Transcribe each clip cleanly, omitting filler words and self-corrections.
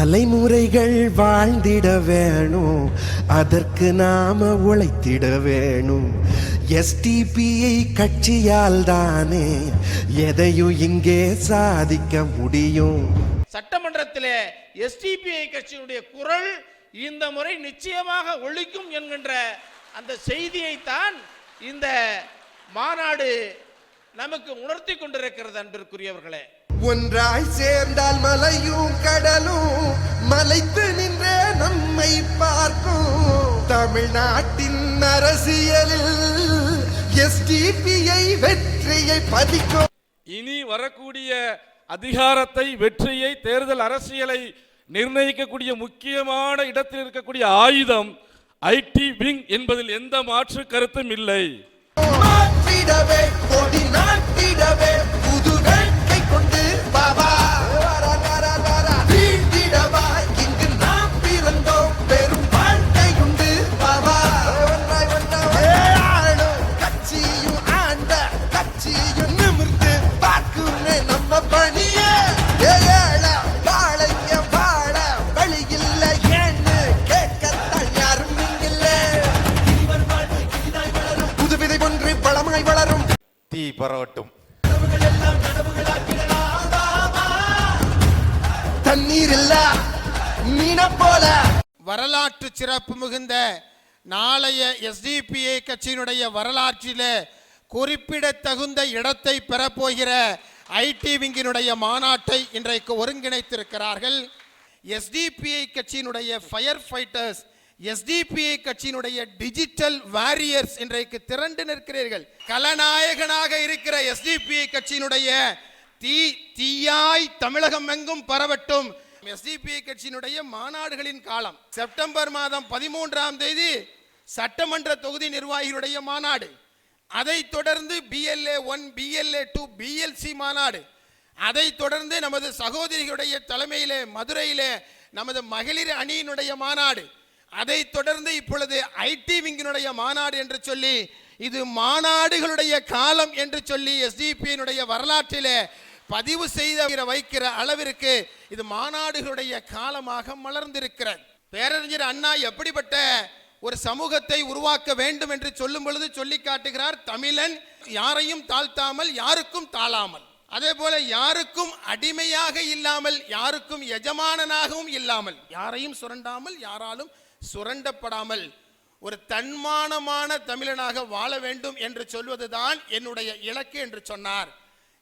தலைமுறைகள் வாழ்ந்திட வேணும், அதற்கு நாம உழைத்திட வேணும். எஸ்டிபிஐ கட்சியால் தானே எதையும் இங்கே சாதிக்க முடியும். சட்டமன்றத்திலே எஸ்டிபிஐ கட்சியினுடைய குரல் இந்த முறை நிச்சயமாக ஒழிக்கும் என்கின்ற அந்த செய்தியை தான் இந்த மாநாடு நமக்கு உணர்த்தி கொண்டிருக்கிறது. அன்பிற்குரியவர்களே, ஒன்றாய் சேர்ந்தால் மலையும் கடலும் மலைத்து நின்றே நம்மை பார்க்கும். தமிழ்நாட்டின் அரசியலில் எஸ்டிபிஐ வெற்றியை பதிக்கும். இனி வரக்கூடிய அதிகாரத்தை, வெற்றியை, தேர்தல் அரசியலை நிர்ணயிக்கக்கூடிய முக்கியமான இடத்தில் இருக்கக்கூடிய ஆயுதம் ஐடி விங் என்பதில் எந்த மாற்று கருத்தும் இல்லை. மாற்றிடவே கொடி நாட்டிடவே புது வேட்கை கொண்டு பாபா வீட்டிடவா இங்கு நாம் பிறந்தோம், பெரும் வாழ்க்கை உண்டு பாபா. கட்சியும் ஆண்ட கட்சியும் நிமிர்ந்து பார்க்குமே நம்ம பணிய. வாழைங்க வாழ வழி இல்ல ஏன்னு கேட்கத்தான் யாரும் இங்கில்ல. புது விதை ஒன்று பழமாய் வளரும். தீ பரவட்டும். தண்ணீர் இல்ல மீன போல. வரலாற்று சிறப்பு மிகுந்த நாளைய எஸ்டிபிஐ கட்சியினுடைய வரலாற்றிலே குறிப்பிடத்தகுந்த இடத்தை பெறப்போகிற ஐடி விங்கினுடைய மாநாட்டை இன்றைக்கு ஒருங்கிணைத்திருக்கிறார்கள். எஸ்டிபிஐ கட்சியினுடைய ஃபயர் ஃபைட்டர்ஸ், எஸ்டிபிஐ கட்சியினுடைய டிஜிட்டல் வாரியர்ஸ் இன்றைக்கு திரண்டு நிற்கிறீர்கள். கலநாயகனாக இருக்கிற எஸ்டிபிஐ கட்சியினுடைய தீயாய் தமிழகம் எங்கும் பரவட்டும். எஸ்டிபிஐ கட்சியினுடைய மாநாடுகளின் காலம் செப்டம்பர் மாதம் 13ஆம் தேதி சட்டமன்ற தொகுதி நிர்வாகிகளுடைய மாநாடு, அதைத் தொடர்ந்து BLA 1, BLA 2, BLC மாநாடு, அதைத் தொடர்ந்து நமது சகோதரிகளுடைய தலைமையிலே மதுரையிலே நமது மகளிர் அணியினுடைய மாநாடு, அதைத் தொடர்ந்து இப்பொழுது ஐடி விங்கினுடைய மாநாடு என்று சொல்லி இது மாநாடுகளுடைய காலம் என்று சொல்லி எஸ்டிபியினுடைய வரலாற்றிலே பதிவு செய்த வைக்கிற அளவிற்கு இது மாநாடுகளுடைய காலமாக மலர்ந்திருக்கிறது. பேரறிஞர் அண்ணா எப்படிப்பட்ட ஒரு சமூகத்தை உருவாக்க வேண்டும் என்று சொல்லும் பொழுது சொல்லி காட்டுகிறார், தமிழன் யாரையும் தாழ்த்தாமல் யாருக்கும் தாழாமல், அதே போல யாருக்கும் அடிமையாக இல்லாமல் யாருக்கும் எஜமானனாகவும் இல்லாமல், யாரையும் சுரண்டாமல் யாராலும் சுரண்டப்படாமல் ஒரு தன்மானமான தமிழனாக வாழ வேண்டும் என்று சொல்வதுதான் என்னுடைய இலக்கு என்று சொன்னார்.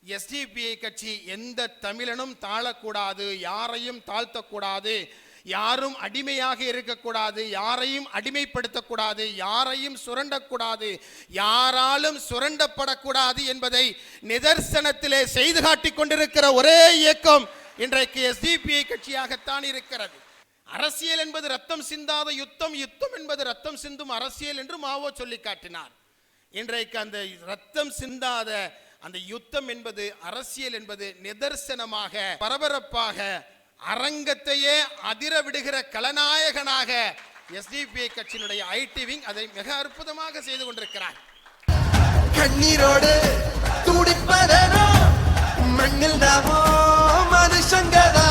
எஸ்டிபிஐ கட்சி எந்த தமிழனும் தாழக்கூடாது, யாரையும் தாழ்த்தக்கூடாது, யாரும் அடிமையாக இருக்கக்கூடாது, யாரையும் அடிமைப்படுத்தக்கூடாது, யாரையும் சுரண்டக்கூடாது, யாராலும் சுரண்டப்படக்கூடாது என்பதை நிதர்சனத்திலே செய்து காட்டிக் கொண்டிருக்கிற ஒரே இயக்கம் இன்றைக்கு எஸ்டிபிஐ கட்சியாகத்தான் இருக்கிறது. அரசியல் என்பது ரத்தம் சிந்தாத யுத்தம், யுத்தம் என்பது ரத்தம் சிந்தும் அரசியல் என்று மாவோ சொல்லி காட்டினார். இன்றைக்கு அந்த ரத்தம் சிந்தாத அந்த யுத்தம் என்பது, அரசியல் என்பது நிதர்சனமாக பரபரப்பாக அரங்கத்தையே அதிர விடுகிற கலநாயகனாக எஸ்டிபிஐ கட்சியினுடைய ஐடி விங் அதை மிக அற்புதமாக செய்து கொண்டிருக்கிறார். கண்ணீரோடு துடிப்பதனோ மண்ணில் நாமோ மனுஷங்கதா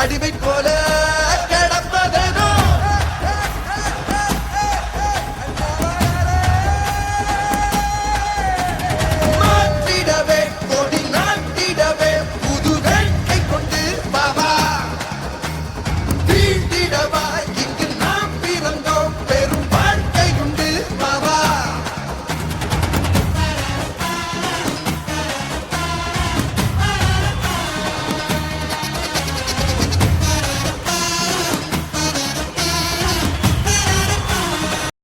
அடிமை போல